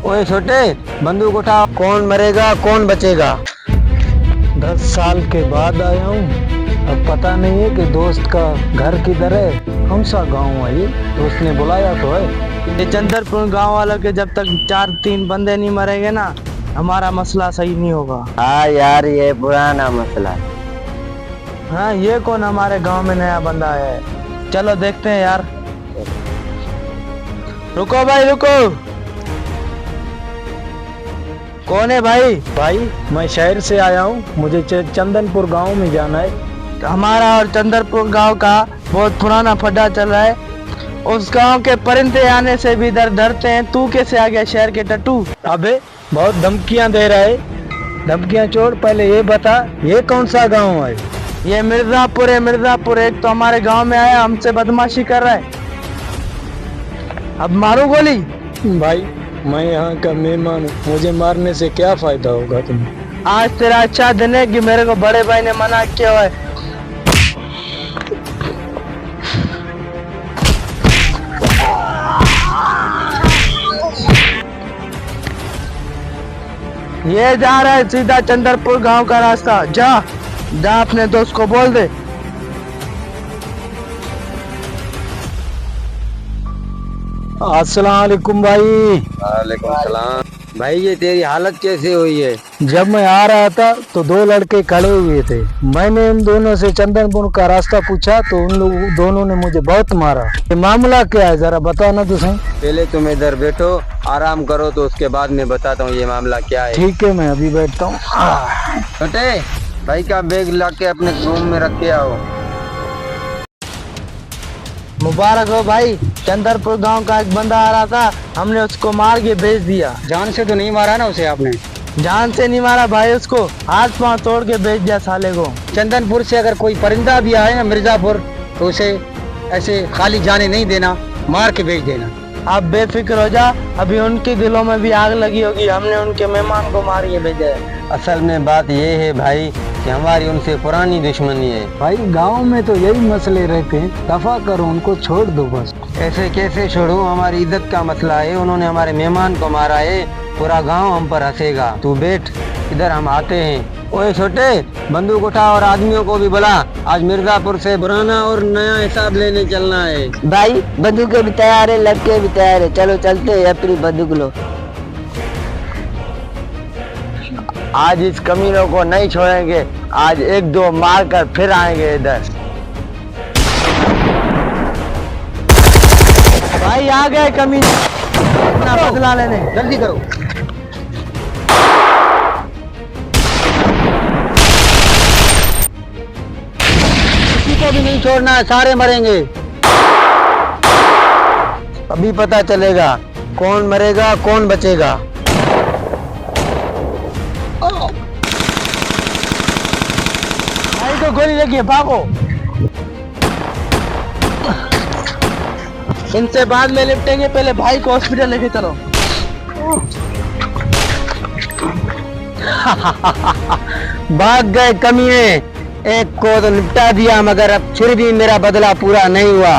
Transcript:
ओए छोटे, बंदूक उठा। कौन मरेगा कौन बचेगा? 10 साल के बाद आया हूँ। अब पता नहीं है कि दोस्त का घर किधर है, कौन सा गांव है ये। दोस्त ने बुलाया तो है। ये चंद्रपुर गांव वालों के जब तक 4-3 बंदे नहीं मरेंगे ना, हमारा मसला सही नहीं होगा। हाँ यार, ये पुराना मसला है। हाँ, ये कौन हमारे गांव में नया बंदा आया है? चलो देखते हैं यार। रुको भाई रुको। कौन है भाई? भाई मैं शहर से आया हूँ, मुझे चंदनपुर गांव में जाना है। हमारा और चंद्रपुर गांव का बहुत पुराना फड्डा चल रहा है। उस गांव के परिंदे आने से भी डरते हैं। तू कैसे आ गया शहर के टट्टू? अबे बहुत धमकियां दे रहा है। धमकियां छोड़, पहले ये बता ये कौन सा गांव है? ये मिर्जापुर है, मिर्जापुर। एक तो हमारे गांव में आया, हमसे बदमाशी कर रहा है। अब मारू गोली? भाई मैं यहाँ का मेहमान हूँ, मुझे मारने से क्या फायदा होगा तुम्हें? आज तेरा अच्छा दिन है कि मेरे को बड़े भाई ने मना किया हुआ है। ये जा रहा है सीधा चंद्रपुर गांव का रास्ता। जा अपने दोस्त को बोल दे। अस्सलाम वालेकुम भाई। वालेकुम सलाम। भाई ये तेरी हालत कैसे हुई है? जब मैं आ रहा था तो 2 लड़के खड़े हुए थे। मैंने उन दोनों से चंदनपुर का रास्ता पूछा तो उन लोग दोनों ने मुझे बहुत मारा। ये मामला क्या है, जरा बताना तो सही। पहले तुम इधर बैठो, आराम करो, तो उसके बाद मैं बताता हूँ ये मामला क्या है। ठीक है, मैं अभी बैठता हूँ। छोटे भाई का बैग ला के अपने रूम में रख के आओ। मुबारक हो भाई, चंद्रपुर गांव का एक बंदा आ रहा था, हमने उसको मार के भेज दिया। जान से तो नहीं मारा ना उसे आपने? जान से नहीं मारा भाई, उसको हाथ पांव तोड़ के भेज दिया साले को। चंदनपुर से अगर कोई परिंदा भी आए ना मिर्जापुर, तो उसे ऐसे खाली जाने नहीं देना, मार के भेज देना। आप बेफिक्र हो जा, अभी उनके दिलों में भी आग लगी होगी। हमने उनके मेहमान को मार के भेजा है। असल में बात ये है भाई कि हमारी उनसे पुरानी दुश्मनी है। भाई गांव में तो यही मसले रहते हैं, दफा करो उनको, छोड़ दो बस। ऐसे कैसे छोड़ूं? हमारी इज्जत का मसला है। उन्होंने हमारे मेहमान को मारा है, पूरा गांव हम पर हंसेगा। तू बैठ, इधर हम आते हैं। ओए छोटे, बंदूक उठा और आदमियों को भी बुला। आज मिर्जापुर से पुराना और नया हिसाब लेने चलना है। भाई बंदूकें भी तैयार है, लड़के भी तैयार है। चलो चलते हैं, अपनी बंदूक लो। आज इस कमीनों को नहीं छोड़ेंगे। आज 1-2 मार कर फिर आएंगे इधर। भाई आ गए कमीने अपना बदला लेने, जल्दी करो। किसी को भी नहीं छोड़ना है, सारे मरेंगे। अभी पता चलेगा कौन मरेगा कौन बचेगा। भाई को गोली लगी है, भागो। इनसे बाद में निपटेंगे, पहले भाई को हॉस्पिटल लेके चलो। भाग गए कमीने, एक को तो निपटा दिया, मगर अब फिर भी मेरा बदला पूरा नहीं हुआ।